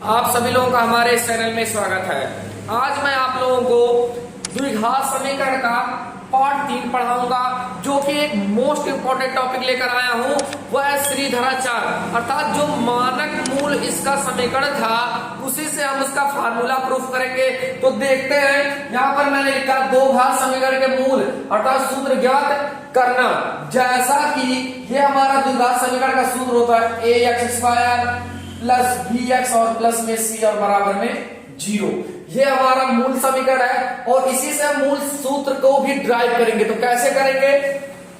आप सभी लोगों का हमारे इस चैनल में स्वागत है। आज मैं आप लोगों को द्विघात समीकरण का पार्ट 3 पढ़ाऊंगा, जो कि एक मोस्ट इंपोर्टेंट टॉपिक लेकर आया हूं। वह है श्रीधराचार, अर्थात जो मानक मूल इसका समीकरण था उसी से हम उसका फार्मूला प्रूफ करेंगे। तो देखते हैं, यहाँ पर मैंने लिखा दो घात समीकरण के मूल अर्थात सूत्र ज्ञात करना। जैसा कि ये हमारा द्विघात समीकरण का सूत्र होता है A x square plus B x और प्लस में सी और बराबर में 0। ये हमारा मूल समीकरण है और इसी से हम मूल सूत्र को भी ड्राइव करेंगे। तो कैसे करेंगे?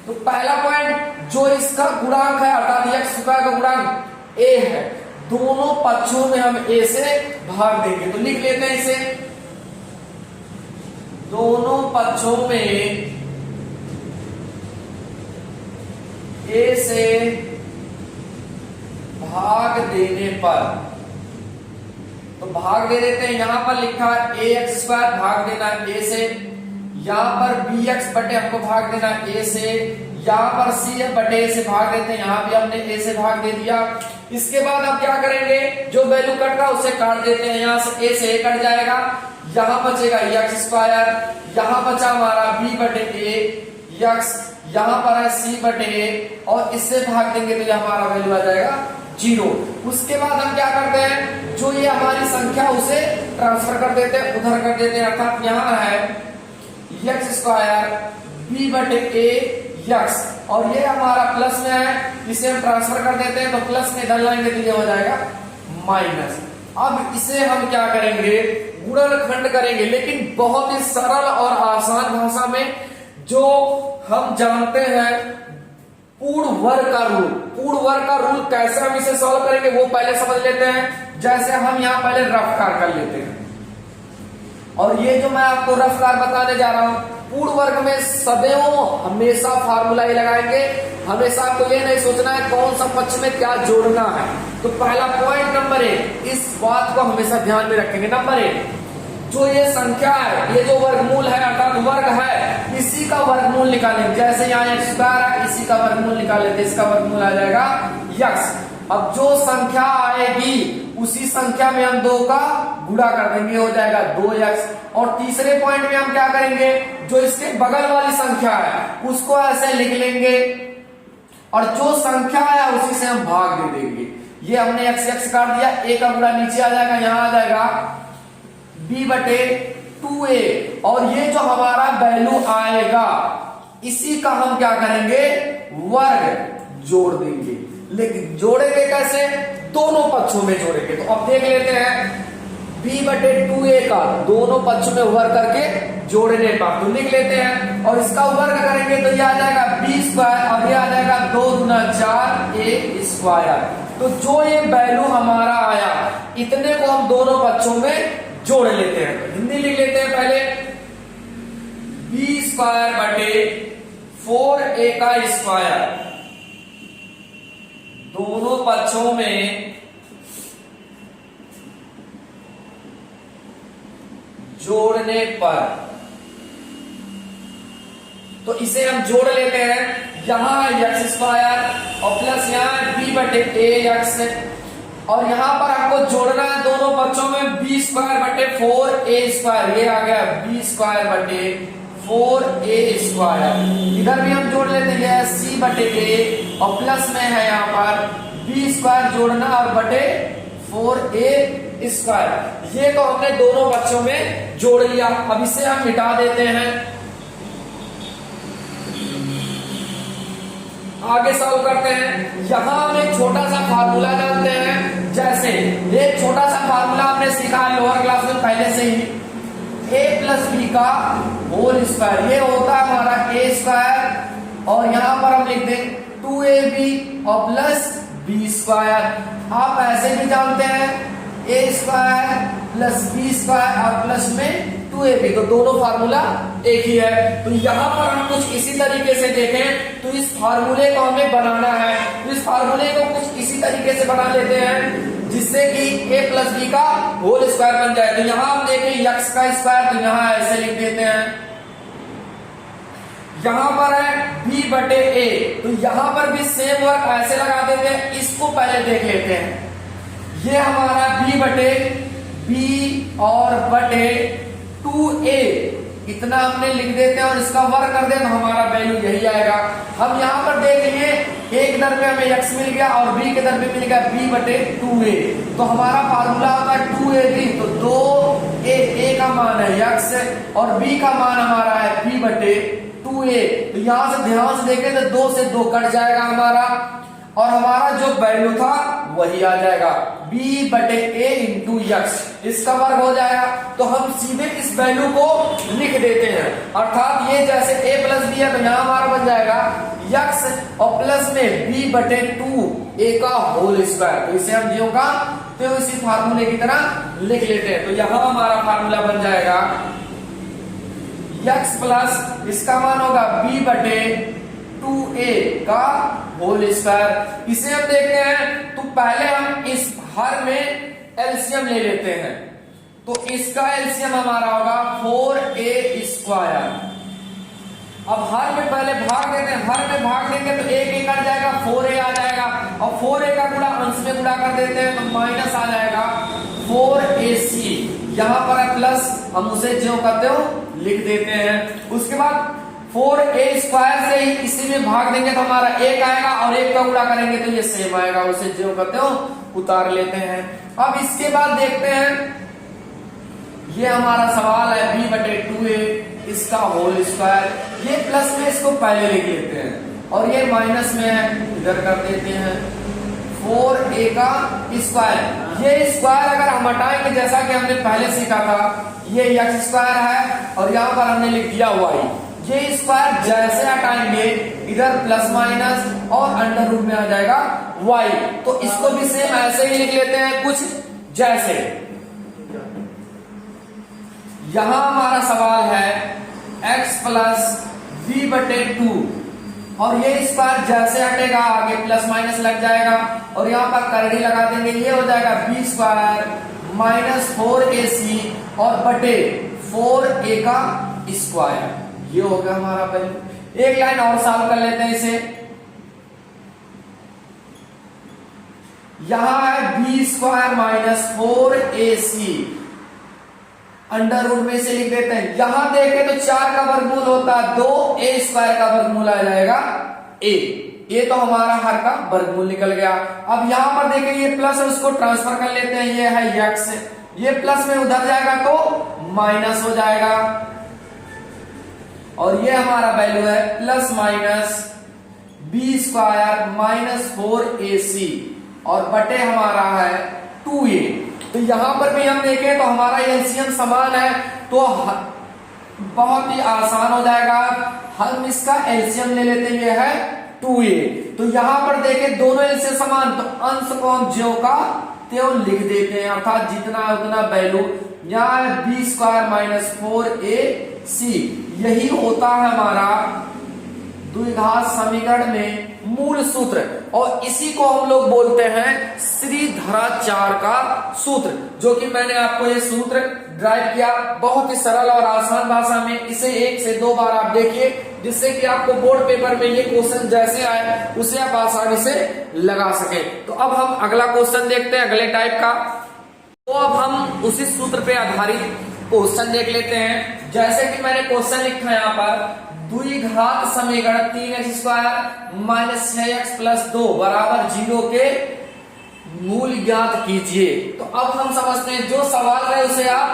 तो पहला पॉइंट, जो इसका गुणांक है अर्थात एक्स स्क्वायर का गुणांक ए है, दोनों पक्षों में हम ए से भाग देंगे। तो लिख लेते हैं इसे, दोनों पक्षों में ए से भाग देने पर, तो भाग दे देते हैं। यहां पर लिखा है ए एक्स स्क्वायर, भाग देना है ए से। यहां पर बी एक्स बटे हमको भाग देना है ए से। यहां पर सी बटे ए से भाग देते हैं, यहां भी हमने ए से भाग दे दिया। इसके बाद अब क्या करेंगे, जो वैल्यू कट रहा उसे काट देते हैं, यहां से ए से ए कट जाएगा, यहां बचेगा एक्स स्क्वायर, यहां बचा हमारा बी बटे ए एक्स, यहां पर है सी बटे ए और इससे भाग देंगे तो हमारा वैल्यू आ जाएगा 0। उसके बाद हम क्या करते हैं, जो ये हमारी संख्या उसे ट्रांसफर कर देते हैं, उधर कर देते हैं। अर्थात यहाँ है एक्स स्क्वायर बी बटे ए एक्स और ये हमारा प्लस में है, इसे हम ट्रांसफर कर देते हैं। तो प्लस में इधर लाएंगे तो ये हो जाएगा माइनस। अब इसे हम क्या करेंगे, गुणनखंड करेंगे, लेकिन बहुत ही सरल और आसान भाषा में, जो हम जानते हैं पूर्ण वर्ग का रूल। पूर्ण वर्ग का रूल कैसे हम इसे सॉल्व करेंगे वो पहले समझ लेते हैं। जैसे हम यहां पहले रफ कार कर लेते हैं, और ये जो मैं आपको रफ कार बताने जा रहा हूं, पूर्ण वर्ग में सदैव हमेशा फार्मूला ही लगाएंगे। हमेशा आपको ये नहीं सोचना है कौन सा पक्ष में क्या जोड़ना है। तो पहला पॉइंट नंबर 1, इस बात को हमेशा ध्यान में रखेंगे। नंबर 1, जो ये संख्या है, ये जो वर्गमूल है अर्थात वर्ग है, इसी का वर्गमूल निकालेंगे। जैसे यहाँ एक्स स्क्वायर है, इसी का वर्गमूल निकालेंगे, इसका वर्गमूल आ जाएगा एक्स। अब जो संख्या आएगी उसी संख्या में हम 2 का गुणा कर देंगे, हो जाएगा 2x। और तीसरे पॉइंट में हम क्या करेंगे, जो इसके बगल वाली संख्या है उसको ऐसे लिख लेंगे और जो संख्या है उसी से हम भाग दे देंगे। ये हमने x काट दिया, a का गुणा नीचे आ जाएगा, यहां आ जाएगा b बटे 2a और ये जो हमारा वैल्यू आएगा इसी का हम क्या करेंगे, वर्ग जोड़ देंगे। लेकिन जोड़ेंगे कैसे, दोनों पक्षों में जोड़ेंगे। तो अब देख लेते हैं, b बटे 2a का दोनों पक्षों में वर्ग करके जोड़ने पर, तो लिख लेते हैं और इसका वर्ग करेंगे तो ये आ जाएगा b स्क्वायर, अब ये आ जाएगा 2 गुना 4a स्क्वायर। तो जो ये वैल्यू हमारा आया, इतने को हम दोनों पक्षों में जोड़ लेते हैं। तो हिंदी लिख लेते हैं पहले, b स्क्वायर बटे 4a का स्क्वायर, दोनों पक्षों में जोड़ने पर, तो इसे हम जोड़ लेते हैं। यहां एक्स स्क्वायर और प्लस यहां b बटे a एक्स, और यहां पर हमको जोड़ना है दोनों पक्षों में b स्क्वायर बटे 4a स्क्वायर, ये आ गया b स्क्वायर बटे 4a स्क्वायर। इधर भी हम जोड़ लेते हैं c बटे a और प्लस में है यहाँ पर b स्क्वायर जोड़ना और बटे 4a स्क्वायर। ये तो हमने दोनों पक्षों में जोड़ लिया। अब इसे हम मिटा देते हैं, आगे सॉल्व करते हैं। यहां हम एक छोटा सा फार्मूला जानते हैं। जैसे एक छोटा सा फार्मूला हमने सीखा है लोअर क्लास में पहले से ही, a प्लस बी का होल स्क्वायर, ये होता है हमारा a स्क्वायर और यहां पर हम लिख दें 2ab और प्लस b स्क्वायर। आप ऐसे भी जानते हैं a square plus b square और प्लस में 2ab, तो दोनों फार्मूला एक ही है। तो यहां पर हम कुछ इसी तरीके से देखें तो इस फार्मूले को हमें बनाना है। तो इस फार्मूले को कुछ इसी तरीके से बना लेते हैं जिससे कि a प्लस बी का होल स्क्वायर बन जाए। तो यहां हम देखें x का स्क्वायर, तो यहां ऐसे लिख देते हैं। यहां पर है b बटे a, तो यहां पर भी सेम वर्क ऐसे लगा देते हैं। इसको पहले देख लेते हैं। ये हमारा b बटे b और बटे 2a इतना हमने लिख देते हैं और इसका वर्ग कर दें तो हमारा वैल्यू यही आएगा। हम यहाँ पर देख लिए a के दर पे हमें x मिल गया और b के दर पे मिल गया b बटे 2a, तो हमारा फार्मूला होता है 2ab, तो 2a का मान है x और b का मान हमारा है b बटे 2a। तो यहाँ से ध्यान से देखें तो 2 से 2 कट जाएगा हमारा और हमारा जो वैल्यू था वही आ जाएगा b बटे a इंटू x, इसका वर्ग हो जाएगा। तो हम सीधे इस वैल्यू को लिख देते हैं, अर्थात ये जैसे a प्लस b है तो यहाँ हमारा बन जाएगा x और प्लस में b बटे 2a का होल स्क्वायर। तो इसे हम ज्यों का तो इसी फार्मूले की तरह लिख लेते हैं। तो यहाँ हमारा फार्मूला बन जाएगा x प्लस इसका मान होगा b बटे 2a का होल स्क्वायर। इसे हम देखते हैं तो पहले हम इस हर में एलसीएम ले लेते हैं, तो इसका एलसीएम हमारा होगा 4a स्क्वायर। अब हर में पहले भाग देते हैं, हर में भाग देंगे तो एक कट जाएगा 4a आ जाएगा और 4a का गुणा अंश में गुणा कर देते हैं तो माइनस आ जाएगा 4ac। यहां पर है प्लस, हम उसे जो करते हो लिख देते हैं। उसके बाद 4a स्क्वायर से ही इसी में भाग देंगे तो हमारा एक आएगा और एक का गुणा करेंगे तो ये सेम आएगा, उसे जो करते हो उतार लेते हैं। अब इसके बाद देखते हैं, ये हमारा सवाल है b बटे 2a इसका होल स्क्वायर। ये प्लस में इसको पहले लिख लेते हैं और ये माइनस में है, इधर कर देते हैं 4a का स्क्वायर। ये स्क्वायर अगर हम हटाएंगे जैसा कि हमने पहले सीखा था, ये x स्क्वायर है और यहाँ पर हमने लिख दिया y। ये स्क्वायर जैसे हटाएंगे इधर प्लस माइनस और अंडर रूट में आ जाएगा y, तो इसको भी सेम ऐसे ही लिख लेते हैं कुछ जैसे। यहां हमारा सवाल है x प्लस b बटे 2 और ये स्क्वायर जैसे हटेगा आगे प्लस माइनस लग जाएगा और यहाँ पर करड़ी लगा देंगे, ये हो जाएगा b स्क्वायर माइनस 4ac और बटे 4a का स्क्वायर। ये हो गया हमारा वैल्यू। एक लाइन और सॉल्व कर लेते हैं इसे। यहां है b square minus 4ac, under root में से लिख देते हैं। यहां देखें तो 4 का वर्गमूल होता है 2a स्क्वायर का वर्गमूल आ जाएगा a। ये तो हमारा हर का वर्गमूल निकल गया। अब यहां पर देखें ये प्लस है, उसको ट्रांसफर कर लेते हैं, ये है x, ये प्लस में उधर जाएगा तो माइनस हो जाएगा और ये हमारा वैल्यू है plus minus b square minus 4ac और बटे हमारा है 2a। तो यहां पर भी हम देखें तो हमारा एलसीएम समान है तो बहुत ही आसान हो जाएगा। हम इसका एलसीएम ले लेते हैं, ये है 2a। तो यहां पर देखें दोनों एलसीएम समान, तो अंश को हम ज्यों का त्यों लिख देते हैं, अर्थात जितना उतना वैल्यू। यहाँ है b स्क्वायर माइनस 4ac, यही होता है हमारा द्विघात समीकरण में मूल सूत्र और इसी को हम लोग बोलते हैं श्रीधराचार्य का सूत्र, जो कि मैंने आपको ये सूत्र ड्राइव किया बहुत ही सरल और आसान भाषा में। इसे 1 से 2 बार आप देखिए जिससे कि आपको बोर्ड पेपर में ये क्वेश्चन जैसे आए उसे आप आसानी से लगा सके। तो अब हम अगला क्वेश्चन देखते हैं अगले टाइप का। तो अब हम उसी सूत्र पे आधारित क्वेश्चन देख लेते हैं। जैसे कि मैंने क्वेश्चन लिखा है यहाँ पर, द्विघात समीकरण 3x square minus 6x plus 2 बराबर 0 के मूल ज्ञात कीजिए। तो अब हम समझते हैं, जो सवाल है उसे आप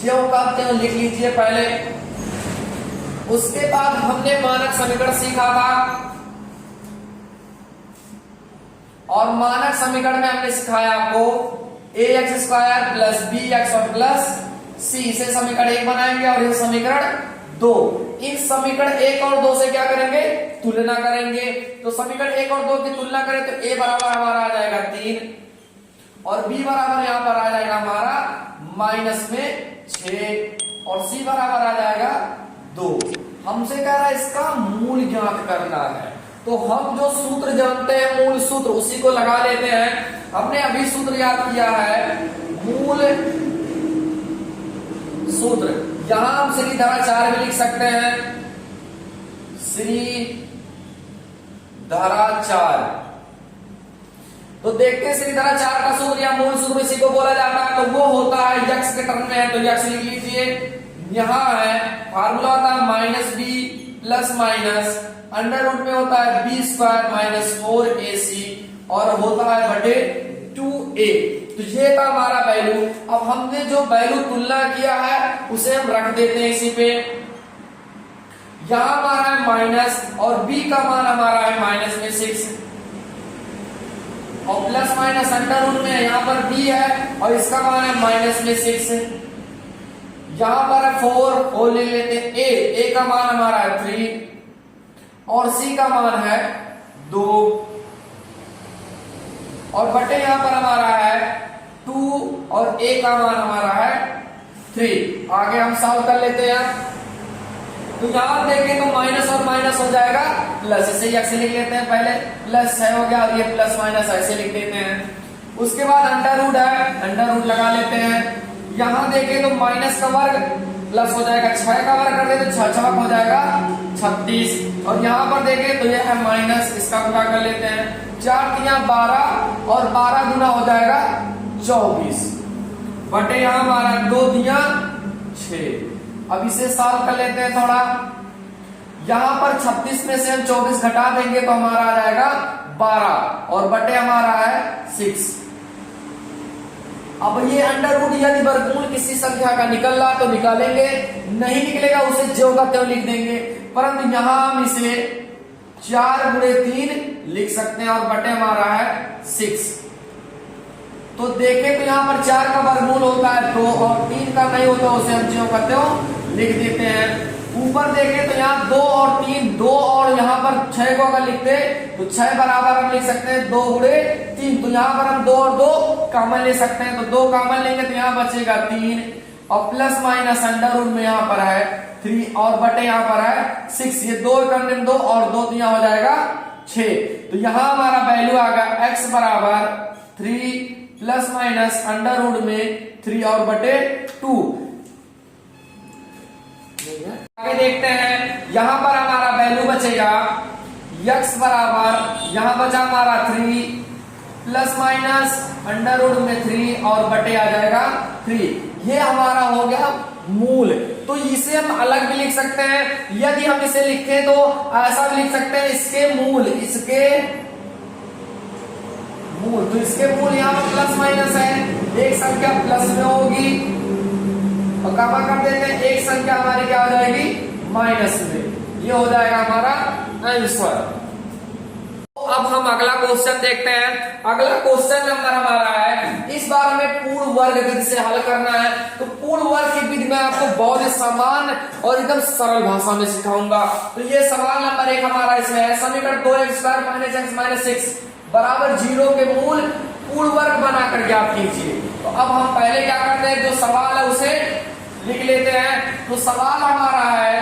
ज्यों का त्यों लिख लीजिए पहले। उसके बाद हमने मानक समीकरण सीखा था और मानक समीकरण में हमने सिखाया आपको ax स्क्वायर प्लस bx और प्लस c, इसे समीकरण 1 बनाएंगे और ये समीकरण 2। इस समीकरण 1 और 2 से क्या करेंगे, तुलना करेंगे। तो समीकरण 1 और 2 की तुलना करें तो a बराबर हमारा आ जाएगा 3 और b बराबर यहाँ पर आ जाएगा हमारा माइनस में 6 और c बराबर आ जाएगा 2। हमसे कह रहा है इसका मूल ज्ञात करना है, तो हम जो सूत्र जानते हैं मूल सूत्र उसी को लगा लेते हैं। हमने अभी सूत्र याद किया है मूल सूत्र, यहां हम श्रीधराचार्य भी लिख सकते हैं, श्रीधराचार्य। तो देखते हैं इसी तरह 4 का सूत्र या मूल सूत्र इसी को बोला जाता है, तो वो होता है यक्स के टर्म में है तो यक्स लिख लीजिए। यहाँ है फार्मूला होता है minus B plus minus under root में होता है बी स्क्वायर माइनस 4ac और होता है बटे 2a। तो ये था हमारा वैल्यू। अब हमने जो वैल्यू तुलना किया है उसे हम रख देते हैं इसी पे। यहां हमारा है माइनस और b का मान हमारा है माइनस में 6 और प्लस माइनस अंडर रूट में यहाँ पर b है और इसका मान है माइनस में 6। यहां पर है 4 और ले लेते हैं a का मान हमारा है 3 और c का मान है 2 और बटे यहां पर हमारा है 2 और a का मान हमारा है 3। आगे हम सॉल्व कर लेते हैं। तो यहां देखें तो माइनस और माइनस हो जाएगा प्लस, इसे यक्स लिख लेते हैं पहले, प्लस है हो गया और ये प्लस माइनस ऐसे लिख देते हैं। उसके बाद अंडर रूट है, अंडर रूट लगा लेते हैं। यहां देखें तो माइनस का वर्ग प्लस हो जाएगा, 6 का वर्ग कर दे तो 6 6 हो जाएगा 36 और यहां पर देखें तो ये है माइनस, इसका गुणा कर लेते हैं। 4 तिया 12 और 12 गुना हो जाएगा 24 बटे यहां हमारा 2 तिया 6। अब इसे सॉल्व कर लेते हैं थोड़ा। यहां पर 36 में से हम 24 घटा देंगे तो हमारा आ जाएगा 12 और बटे हमारा है 6। अब ये अंडर रूट यदि वर्गमूल किसी संख्या का निकल रहा तो निकालेंगे, नहीं निकलेगा उसे ज्यों का त्यों लिख देंगे। परंतु यहां हम इसे 4 गुणे 3 लिख सकते हैं और बटे हमारा है 6। तो देखें तो यहाँ पर 4 का वर्गमूल होता है 2 और 3 का नहीं होता उसे हम ज्यों का त्यों लिख देते हैं। ऊपर देखें तो यहाँ 2 और 3 2 और यहाँ पर 6 को अगर लिखते तो 6 बराबर हम लिख सकते हैं 2 गुणे 3। तो यहाँ पर हम 2 और 2 कॉमन ले सकते हैं तो 2 कॉमन लेंगे तो यहाँ बचेगा 3 और प्लस माइनस अंडर रूट में यहाँ पर है 3 और बटे यहाँ पर है 6। ये 2 करने 2 और 2 तो यहाँ हो जाएगा 6। तो यहाँ हमारा वैल्यू आ गया x बराबर 3 प्लस माइनस अंडर रूट में 3 और बटे 2। आगे देखते हैं, यहां पर हमारा वैल्यू बचेगा x बराबर यहां बचा हमारा 3 प्लस माइनस अंडर रूट में 3 और बटे आ जाएगा 3। ये हमारा हो गया मूल। तो इसे हम अलग भी लिख सकते हैं, यदि हम इसे लिखें तो ऐसा भी लिख सकते हैं इसके मूल, इसके मूल। तो इसके मूल यहाँ पर प्लस माइनस है, एक संख्या प्लस में होगी और कमा कर देते हैं एक संख्या हमारी क्या हो जाएगी माइनस में। ये हो जाएगा हमारा आंसर। तो अब हम अगला क्वेश्चन देखते हैं। अगला क्वेश्चन नंबर हमारा है, इस बार हमें पूर्ण वर्ग विधि से हल करना है। तो पूर्ण वर्ग की विधि में आपको बहुत ही समान और एकदम सरल भाषा में सिखाऊंगा। तो ये सवाल नंबर 1 हमारा इसमें है, समीकरण 2x² - x - 6 बराबर 0 के मूल पूर्ण वर्ग बनाकर ज्ञात कीजिए। तो अब हम पहले क्या करते हैं, जो सवाल है उसे लिख लेते हैं। तो सवाल हमारा है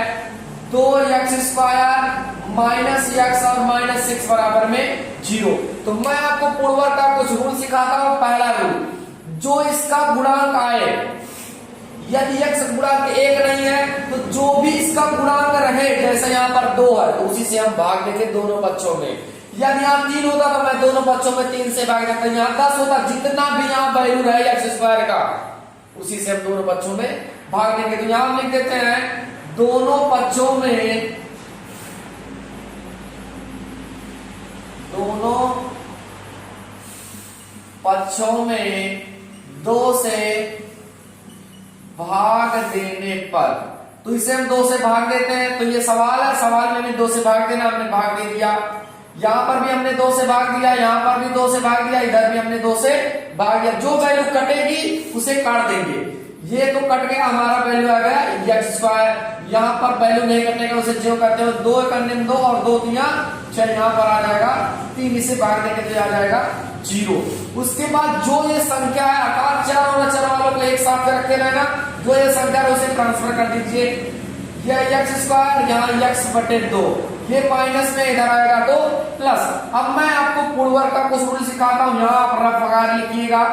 2x² माइनस x और माइनस 6 बराबर में 0। तो मैं आपको पूर्ण वर्ग का कुछ रूल सिखाता हूं। पहला रूल, जो इसका गुणांक आए, यदि x गुणांक 1 नहीं है तो जो भी इसका गुणांक रहे, जैसे यहाँ पर 2 है तो उसी से हम भाग देते दोनों बच्चों में। यदि यहाँ 3 होता तो मैं दोनों बच्चों में 3 से भाग देता। यहाँ 10 होता, जितना भी यहाँ वैल्यू रहे x² का उसी से हम दोनों बच्चों में भाग देंगे। तो यहाँ हम लिख देते हैं दोनों बच्चों में, दोनों पक्षों में 2 से भाग देने पर। तो इसे हम 2 से भाग देते हैं। तो ये सवाल है, सवाल में भी 2 से भाग देना, हमने भाग दे दिया। यहां पर भी हमने 2 से भाग दिया, यहां पर भी 2 से भाग दिया, इधर भी हमने 2 से भाग दिया। जो वैल्यू कटेगी उसे काट देंगे। ये तो कट गया, हमारा वैल्यू आ गया x²। यहाँ पर वैल्यू नहीं कटेगा उसे जो करते हो 2 करने में 2 और 2 तिया 6, यहाँ पर आ जाएगा 3, इसे भाग देंगे तो आ जाएगा 0। उसके बाद जो ये संख्या है, आकार 4 और अचर वालों को एक साथ रखे रहना, जो ये संख्या है उसे ट्रांसफर कर दीजिए। यह x², यहाँ x/2, ये माइनस में इधर आएगा तो प्लस। अब मैं आपको पूर्ण वर्ग का कुछ रूल सिखाता हूं, यहाँ पर रफ आकार लिखिएगा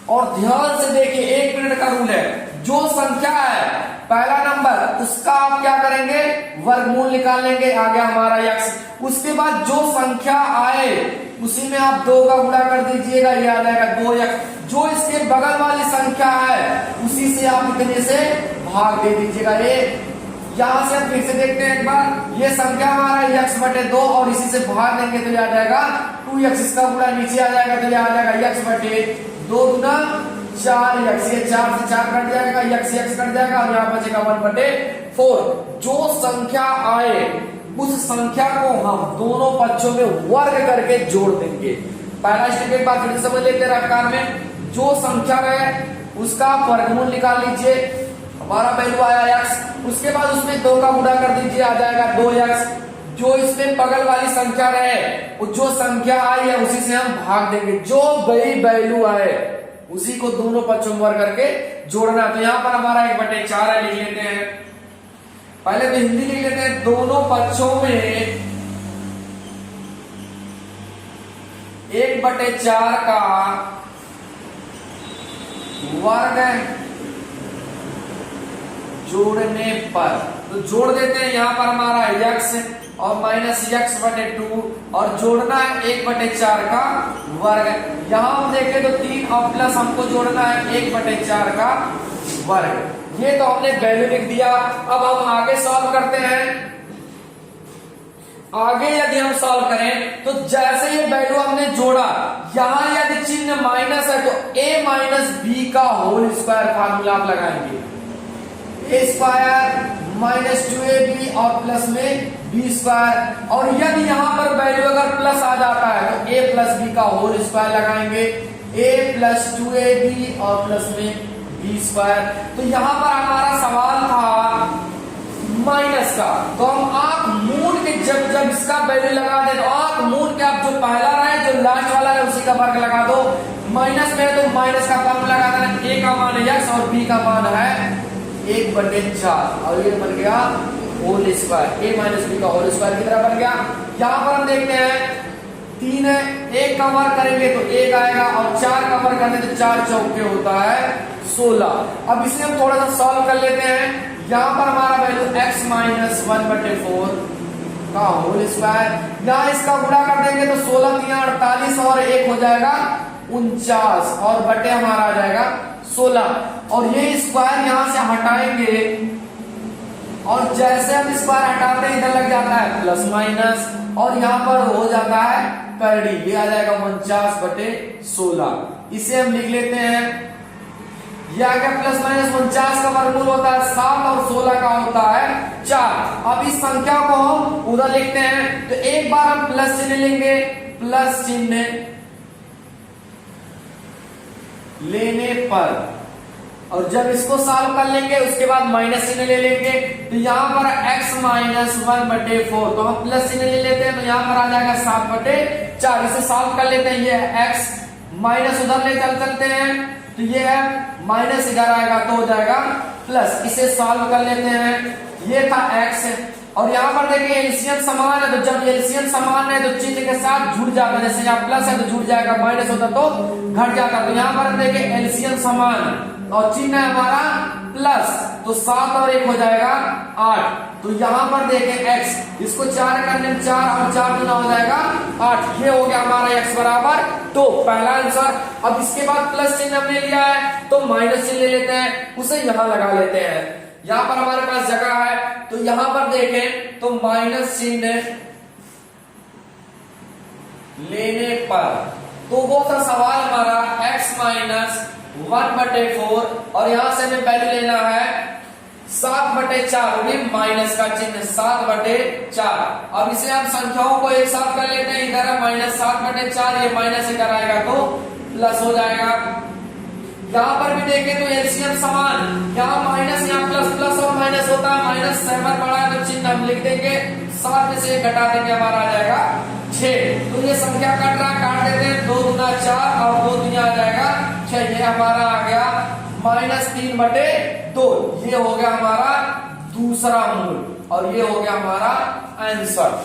और ध्यान से देखिए। 1 मिनट का रूल है, जो संख्या है पहला नंबर उसका आप क्या करेंगे वर्गमूल निकाल लेंगे, आ गया हमारा x। उसके बाद जो संख्या आए उसी में आप 2 का गुणा कर दीजिएगा, ये आ जाएगा 2x। जो इसके बगल वाली संख्या है उसी से आप इतने से भाग दे दीजिएगा। ये यहां से हम फिर से देखते हैं एक बार, ये संख्या हमारा x बटे 2 और इसी से भाग देंगे तो ये आ जाएगा 2x। इसका गुणा नीचे आ जाएगा तो ये आ जाएगा x बटे 2 गुना 4x। ये 4 से 4 कट जाएगा, x कट जाएगा और यहाँ बचेगा 1 बटे 4। जो संख्या आए उस संख्या को हम दोनों पक्षों में वर्ग करके जोड़ देंगे। पहला स्टेप एक बार फिर से समझ लेते हैं रफ्तार में। जो संख्या है उसका वर्गमूल निकाल लीजिए, हमारा वैल्यू आया x। उसके बाद उसमें 2 का गुणा कर दीजिए, आ जाएगा 2x। जो इसमें बगल वाली संख्या रहे जो संख्या आई है उसी से हम भाग देंगे। जो बड़ी वैल्यू आए उसी को दोनों पक्षों में वर्ग करके जोड़ना। तो यहाँ पर हमारा 1 बटे 4 है, लिख लेते हैं। पहले तो हिंदी लिख लेते हैं। दोनों पक्षों में 1 बटे 4 का वर्ग जोड़ने पर, तो जोड़ देते हैं। यहां पर हमारा x और माइनस x बटे 2 और जोड़ना है 1 बटे 4 का वर्ग। यहां हम देखें तो 3 और प्लस हमको जोड़ना है 1 बटे 4 का वर्ग। ये तो हमने वैल्यू लिख दिया। अब हम आगे सॉल्व करते हैं। आगे यदि हम सॉल्व करें तो जैसे ये वैल्यू हमने जोड़ा, यहां यदि चिन्ह माइनस है तो a माइनस बी का होल स्क्वायर फार्मूला आप लगाएंगे। ए स्क्वायर माइनस 2ab और प्लस में बी स्क्वायर। और यदि यहां पर वैल्यू अगर प्लस आ जाता है तो a प्लस बी का होल स्क्वायर लगाएंगे। a प्लस 2ab और प्लस में बी स्क्वायर। तो यहां पर हमारा सवाल था माइनस का, तो हम आंख मूंद के जब इसका वैल्यू लगा दे तो आंख मूंद के आप जो पहला रहे जो लास्ट वाला है उसी का वर्ग लगा दो। माइनस में है तो माइनस का फॉर्मूला लगा देना। a का मान है x और b का मान है 1 बटे 4 और ये बन गया whole square. a minus B का होल स्क्वायर की तरह बन गया। यहां पर हम देखते हैं 3 है, 1 का वर्ग करेंगे तो 1 आएगा और 4 का वर्ग करेंगे तो 4 चौके होता है 16। अब इसे हम थोड़ा सा सॉल्व कर लेते हैं। यहां पर हमारा वैल्यू x माइनस 1 बटे 4 का होल स्क्वायर। यहां इसका गुणा कर देंगे तो 16 3 48 और 1 हो जाएगा 49 और बटे हमारा आ जाएगा 16। और ये स्क्वायर यहां से हटाएंगे और जैसे हम स्क्वायर हटाते हैं इधर लग जाता है प्लस माइनस और यहां पर हो जाता है कैरी। ये आ जाएगा 49 बटे 16। इसे हम लिख लेते हैं। ये आ गया प्लस माइनस 49 का वर्गमूल होता है 7 और 16 का होता है 4। अब इस संख्या को हम उधर लिखते हैं तो एक बार हम प्लस चिन्ह लेंगे। प्लस चिन्ह लेने पर और जब इसको सॉल्व कर लेंगे उसके बाद माइनस चिन्ह ले लेंगे। तो यहां पर x माइनस 1 बटे 4 तो हम प्लस चिन्ह ले लेते हैं तो यहां पर आ जाएगा 7 बटे 4। इसे सॉल्व कर लेते हैं। ये x माइनस उधर ले चलते हैं तो ये है माइनस इधर आएगा तो हो जाएगा प्लस। इसे सॉल्व कर लेते हैं। ये था x और यहाँ पर देखिए एलसीएम समान है तो जब एलसीएम समान है तो चिन्ह के साथ जुड़ जाता है। जैसे यहाँ प्लस है तो जुड़ जाएगा, माइनस होता तो घट जाता। तो यहाँ पर देखिए एलसीएम समान और चिन्ह है हमारा प्लस तो 7 और 1 हो जाएगा 8। तो यहाँ पर देखें x, इसको 4 करने में 4 और 4 गुना हो जाएगा 8। ये हो गया हमारा x बराबर 2, पहला आंसर। अब इसके बाद प्लस चिन्ह हमने लिया है तो माइनस चिन्ह ले लेते हैं, उसे यहाँ लगा लेते हैं। यहाँ पर हमारे पास जगह है तो यहाँ पर देखें तो माइनस चिन्ह लेने पर तो वो था सवाल हमारा x माइनस 1 बटे 4 और यहां से हमें वैल्यू लेना है 7 बटे 4 माइनस का चिन्ह 7 बटे 4। अब इसे हम संख्याओं को एक साथ कर लेते हैं। इधर है माइनस 7 बटे 4, ये माइनस इधर आएगा तो प्लस हो जाएगा। यहाँ पर भी देखें तो एलसीएम समान, यहाँ माइनस यहाँ प्लस, प्लस और माइनस होता है। माइनस 7 बड़ा है तो चिन्ह हम लिख देंगे, 7 में से घटा देंगे हमारा आ जाएगा 6। तो ये संख्या कट रहा है, काट देते हैं 2 गुना 4 और 2 दुनिया आ जाएगा 6। ये हमारा आ गया माइनस 3 बटे 2। ये हो गया हमारा दूसरा मूल और ये हो गया हमारा आंसर।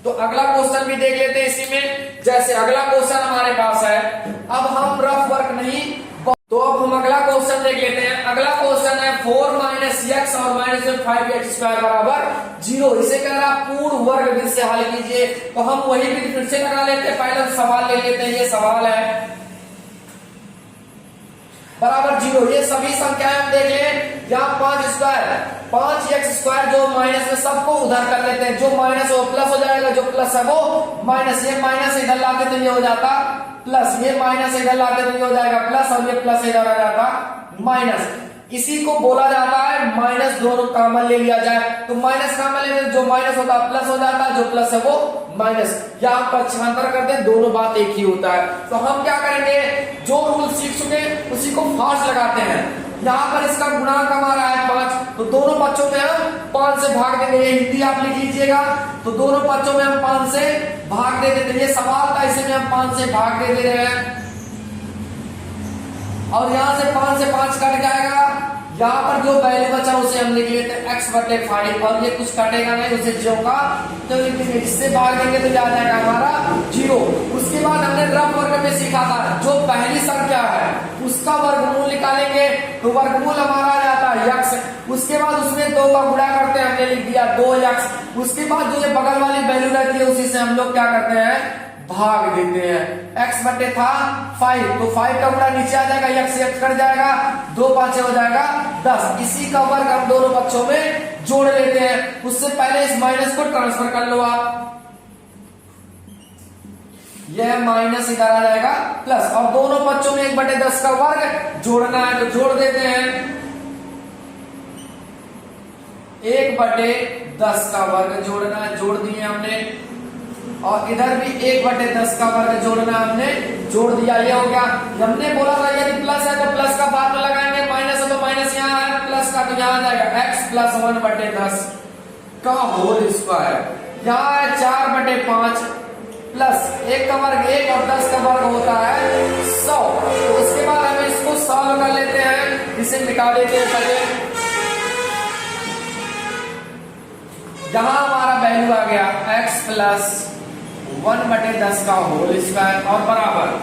तो अगला क्वेश्चन भी देख लेते हैं इसी में। जैसे अगला क्वेश्चन हमारे पास है, अब हम रफ वर्क नहीं तो अब हम अगला क्वेश्चन देख लेते हैं। अगला क्वेश्चन है 4 माइनस एक्स और माइनस 5 एक्स स्क्वायर बराबर जीरो। इसे कह रहा पूर्ण वर्ग विधि से हल कीजिए। तो हम वही विधि फिर से लगा लेते हैं, पहले सवाल ले लेते हैं। ये सवाल है बराबर जीरो। ये सभी संख्याएं हम देख लें, यहाँ 5 स्क्वायर 5x स्क्वायर जो माइनस में, सबको उधर कर लेते हैं। जो माइनस वो प्लस हो जाएगा, जो प्लस है वो माइनस। ये माइनस इधर लाते तो ये हो जाता प्लस, ये माइनस इधर लाते तो ये हो जाएगा प्लस, और ये प्लस इधर आ जाता माइनस। इसी को बोला जाता है माइनस, दोनों कॉमन ले लिया जाए तो माइनस कॉमन ले, जो माइनस होता है प्लस हो जाता है, जो प्लस है वो माइनस। यहाँ पर छांतर करते हैं, दोनों बात एक ही होता है। तो हम क्या करेंगे, जो रूल सीख चुके उसी को फास्ट लगाते हैं। यहाँ पर इसका गुणांक हमारा है 5, तो दोनों बच्चों में हम 5 से भाग देंगे। ये हिंदी आप लिख लीजिएगा। तो दोनों बच्चों में हम 5 से भाग दे देते। ये सवाल था, इसे में हम 5 से भाग दे दे रहे हैं, और यहां से 5 से 5 कट जाएगा। यहाँ पर जो वैल्यू बचा उसे हम लिख लेते हैं x/5, और ये कुछ कटेगा नहीं, उसे जो का तो इससे भाग देंगे तो क्या आ जाएगा हमारा 0। उसके बाद हमने रफ वर्ग में सीखा था, जो पहली संख्या है उसका वर्गमूल निकालेंगे, तो वर्गमूल हमारा आ जाता है x। उसके बाद उसमें 2 का गुणा करते हैं, हमने लिख दिया 2x। उसके बाद जो ये बगल वाली वैल्यू रहती है उसी से हम लोग क्या करते हैं, भाग देते हैं। x बटे था 5, तो 5 का गुणा नीचे आ जाएगा, x से x कट जाएगा, 2 5 हो जाएगा 10। इसी का वर्ग हम दोनों बच्चों में जोड़ लेते हैं। उससे पहले इस माइनस को ट्रांसफर कर लो आप, यह माइनस इधर आ जाएगा प्लस, और दोनों बच्चों में 1/10 का वर्ग जोड़ना है, तो जोड़ देते हैं। 1/10 का वर्ग जोड़ना है, जोड़ दिए हमने। और इधर भी 1/10 का वर्ग जोड़ना हमने जोड़ दिया, ये हो गया। हमने बोला था यदि प्लस है तो प्लस का फार्मूला लगाएंगे, माइनस है तो माइनस यहाँ है, प्लस का तो यहाँ आ जाएगा x + 1/10 का होल स्क्वायर। यहाँ है 4/5 प्लस 1 का वर्ग 1 और 10 का वर्ग होता है 100। तो उसके बाद हम इसको सॉल्व कर लेते हैं, इसे निकाल लेते हैं पहले। यहाँ हमारा वैल्यू आ गया x + 1/10 का होल स्क्वायर, और बराबर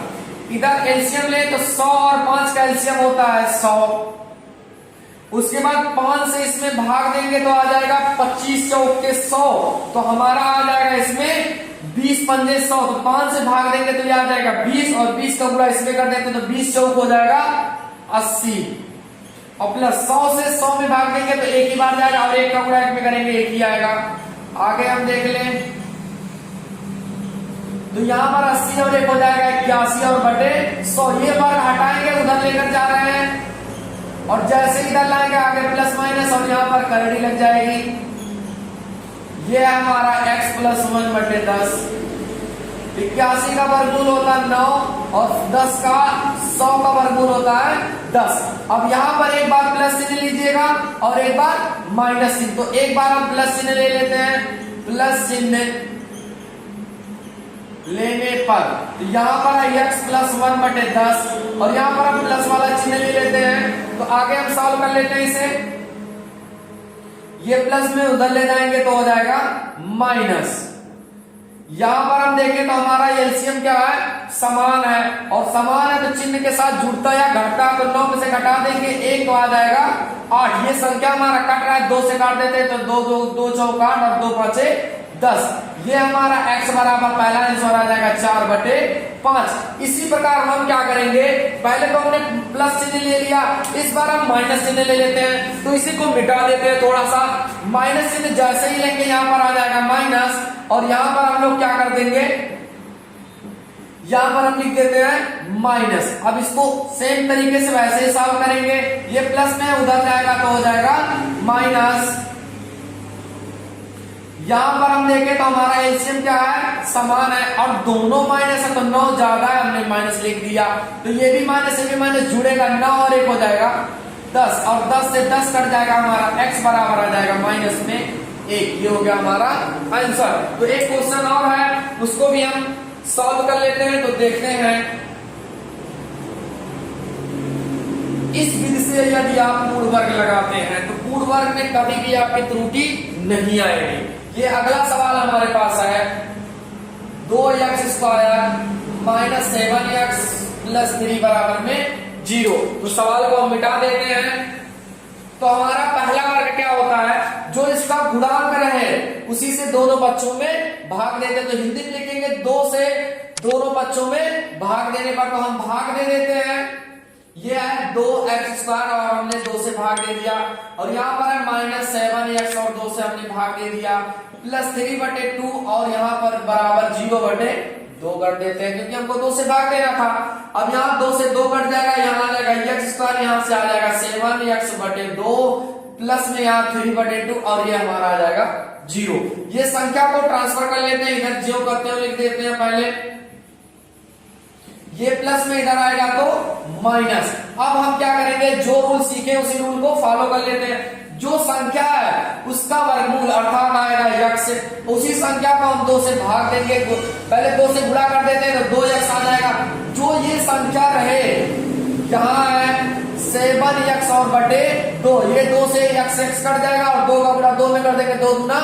इधर एलसीएम ले तो 100 और 5 का एलसीएम होता है 100। उसके बाद 5 से इसमें भाग देंगे तो आ जाएगा 25 चौक के 100, तो हमारा आ जाएगा इसमें 20 पंजे 100। तो 5 से भाग देंगे तो ये आ जाएगा 20, और 20 का गुणा इसमें कर देंगे तो 20 चौक हो जाएगा 80, और प्लस 100 से 100 में भाग देंगे तो एक ही बार जाएगा, और 1 का गुणा 1 में करेंगे 1 ही आएगा। आगे हम देख लें तो यहाँ पर 80 और 1 हो जाएगा 81, और बटे 100 ये वर्ग हटाएंगे, उधर लेकर जा रहे हैं, और जैसे इधर लाएंगे आगे प्लस माइनस, और यहाँ पर करड़ी लग जाएगी। ये है हमारा x + 1/10। 81 का वर्गमूल होता है 9, और 10 का 100 का वर्गमूल होता है 10। अब यहाँ पर एक बार प्लस चिन्ह लीजिएगा और एक बार माइनस चिन्ह। तो एक बार हम प्लस चिन्ह ले लेते हैं, प्लस चिन्ह लेने पर तो यहाँ पर है x + 1/10, और यहाँ पर हम प्लस वाला चिन्ह ले लेते हैं। तो आगे हम सॉल्व कर लेते हैं इसे, ये प्लस में उधर ले जाएंगे तो हो जाएगा माइनस। यहाँ पर हम देखें तो हमारा एलसीएम क्या है, समान है, और समान है तो चिन्ह के साथ जुड़ता या घटता, तो 9 में से घटा देंगे 1 तो आ जाएगा 8। ये संख्या हमारा कट रहा है, 2 से काट देते हैं तो 2 चौक 8 और 2 5 10। ये हमारा x बराबर पहला आंसर आ जाएगा 4/5। इसी प्रकार हम क्या करेंगे, पहले तो हमने प्लस चिन्ह ले लिया, इस बार हम माइनस चिन्ह ले लेते हैं, तो इसी को मिटा देते हैं थोड़ा सा। माइनस चिन्ह जैसे ही लेंगे यहाँ पर आ जाएगा माइनस, और यहाँ पर हम लोग क्या कर देंगे, यहाँ पर हम लिख देते हैं माइनस। अब इसको सेम तरीके से वैसे ही सॉल्व करेंगे, ये प्लस में उधर जाएगा तो हो जाएगा माइनस। यहाँ पर हम देखें तो हमारा एलसीएम क्या है, समान है, और दोनों माइनस है तो 9 ज्यादा है, हमने माइनस लिख दिया। तो ये भी माइनस, ये भी माइनस जुड़ेगा, 9 और 1 हो जाएगा 10, और 10 से 10 कट जाएगा, हमारा x बराबर आ जाएगा माइनस में 1। ये हो गया हमारा आंसर। तो एक क्वेश्चन और है, उसको भी हम सॉल्व कर लेते हैं। तो देखते हैं, इस विधि से यदि आप पूर्ण वर्ग लगाते हैं तो पूर्ण वर्ग में कभी भी आपकी त्रुटि नहीं आएगी। ये अगला सवाल हमारे पास है, 2x² - 7x + 3 बराबर में 0। तो सवाल को हम मिटा देते हैं। तो हमारा पहला वर्ग क्या होता है, जो इसका गुणांक रहे उसी से दोनों बच्चों में भाग देते। तो हिंदी में लिखेंगे 2 से दोनों बच्चों में भाग देने पर, तो हम भाग दे देते हैं। ये है 2x² और हमने 2 से भाग दे दिया, और यहाँ पर है -7x और 2 से हमने भाग दे दिया, +3/2 और यहाँ पर बराबर 0/2 कर देते हैं, क्योंकि हमको 2 से भाग देना था। अब यहाँ 2 से 2 कट जाएगा, यहाँ आ जाएगा x², यहाँ से आ जाएगा 7x/2 प्लस में यहाँ 3/2 और ये हमारा आ जाएगा 0। ये संख्या को ट्रांसफर कर लेते हैं, इधर जो करते हैं लिख देते हैं पहले, ये प्लस में इधर आएगा तो माइनस। अब हम क्या करेंगे, जो रूल सीखे उसी रूल को फॉलो कर लेते हैं। जो संख्या है उसका वर्गमूल अर्थात आएगा x, उसी संख्या को हम 2 से भाग देंगे, पहले 2 से गुणा कर देते हैं तो 2x आ जाएगा। जो ये संख्या रहे यहाँ है 7x और बटे 2, ये 2 से x कट जाएगा और 2 का गुणा 2 में कर देंगे, 2 दूना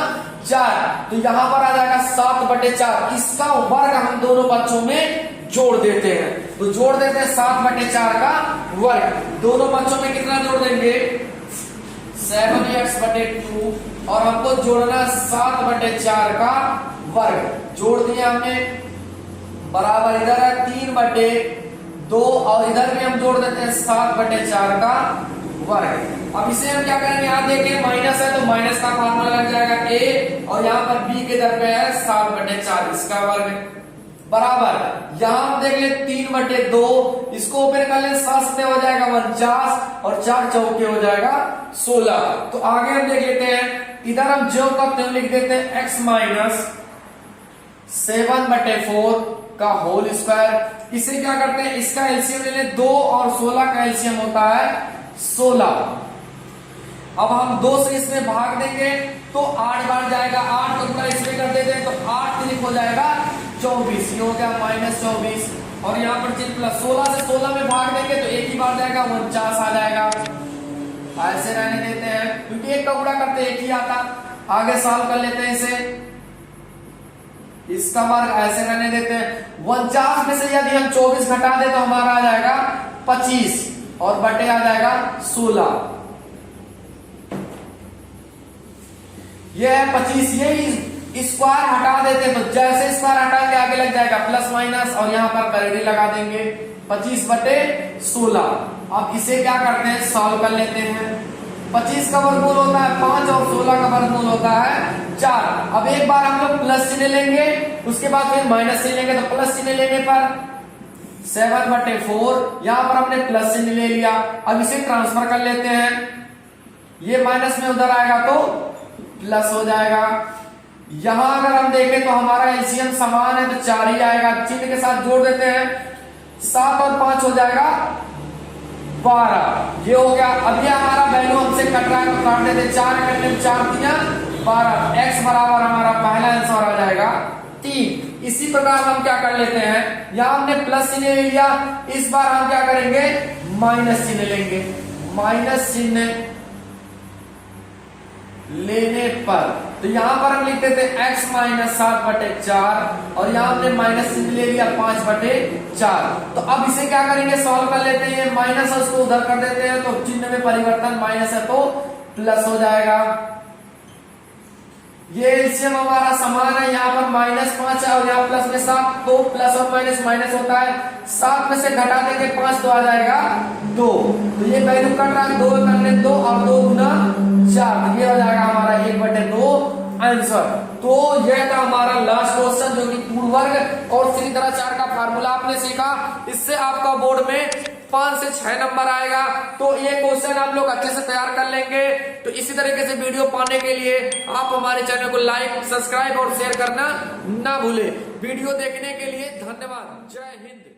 4, तो यहाँ पर आ जाएगा 7/4। इसका वर्ग हम दोनों बच्चों में जोड़ देते हैं, तो जोड़ देते हैं 7/4 का वर्ग। दोनों बच्चों में कितना जोड़ देंगे, 7x/2 और हमको जोड़ना 7/4 का वर्ग। जोड़ दिया हमने, बराबर इधर है 3/2 और इधर भी हम जोड़ देते हैं 7/4 का वर्ग। अब इसे हम क्या करेंगे, यहाँ देखिए माइनस है तो माइनस का फॉर्मूला लग जाएगा a, और यहाँ पर b के इधर पे है 7/4 इसका वर्ग, बराबर यहाँ हम देख ले 3/2, इसको ओपन कर ले, 7 से हो जाएगा 49 और 4 चौके हो जाएगा 16। तो आगे हम देख लेते हैं, इधर हम जो करते हैं लिख देते हैं x - 7/4 का होल स्क्वायर। इसे क्या करते हैं, इसका एलसीएम ले लें, 2 और 16 का एलसीएम होता है 16। अब हम 2 से इसमें भाग देंगे तो 8 बार जाएगा, 8 को गुणा इसमें कर देते हैं तो 8 3 हो जाएगा 24, ये हो गया -24, और यहाँ पर चिन्ह प्लस। 16 से 16 में भाग देंगे तो एक ही बार जाएगा 49 आ जाएगा। ऐसे रहने देते हैं, क्योंकि एक का गुणा करते एक ही आता। आगे सॉल्व कर लेते हैं इसे, इसका वर्ग ऐसे रहने देते हैं। 49 में से यदि हम 24 घटा दे तो हमारा आ जाएगा 25 और बटे आ जाएगा 16। ये है 25, ये स्क्वायर हटा देते तो जैसे स्क्वायर हटाएंगे आगे लग जाएगा प्लस माइनस, और यहाँ पर पैरेलल लगा देंगे 25/16। अब इसे क्या करते हैं, सॉल्व कर लेते हैं। 25 का वर्गमूल होता है 5 और 16 का वर्गमूल होता है 4। अब एक बार हम लोग प्लस चिन्ह लेंगे, उसके बाद फिर माइनस चिन्ह लेंगे, तो प्लस चिन्ह लेने पर 7/4, यहां पर हमने प्लस चिन्ह ले लिया। अब इसे ट्रांसफर कर लेते हैं, ये माइनस में उधर आएगा तो प्लस हो जाएगा। यहां अगर हम देखें तो हमारा एलसीएम समान है तो 4 ही आएगा, चिन्ह के साथ जोड़ देते हैं, 7 और 5 हो जाएगा 12, ये हो गया। अब ये हमारा वैल्यू हमसे कट रहा है तो काट देते, 4 कटने में 4 3 12, x बराबर हमारा पहला आंसर आ जाएगा 3। इसी प्रकार हम क्या कर लेते हैं, यहां हमने प्लस चिन्ह ले लिया, इस बार हम क्या करेंगे, माइनस चिन्ह लेंगे। माइनस चिन्ह लेने पर तो यहां पर हम लिख देते हैं x - 7/4 और यहां हमने माइनस चिन्ह ले लिया 5/4। तो अब इसे क्या करेंगे, सॉल्व कर लेते हैं। माइनस है उसको उधर कर देते हैं तो चिन्ह में परिवर्तन, माइनस है तो प्लस हो जाएगा। ये एलसीएम हमारा समान है, यहाँ पर -5 है और यहाँ प्लस में 7, तो प्लस और माइनस माइनस होता है। 7 में से घटा देंगे 5 तो आ जाएगा 2, तो ये वैल्यू कट रहा है, 2 करने 2 और 2 गुना 4, तो ये हो जाएगा हमारा 1/2 आंसर। तो यह था हमारा लास्ट क्वेश्चन, जो कि पूर्ण वर्ग और त्रिज्याचार का फार्मूला आपने सीखा। इससे आपका बोर्ड में 5 से 6 नंबर आएगा, तो ये क्वेश्चन आप लोग अच्छे से तैयार कर लेंगे। तो इसी तरीके से वीडियो पाने के लिए आप हमारे चैनल को लाइक, सब्सक्राइब और शेयर करना ना भूले। वीडियो देखने के लिए धन्यवाद। जय हिंद।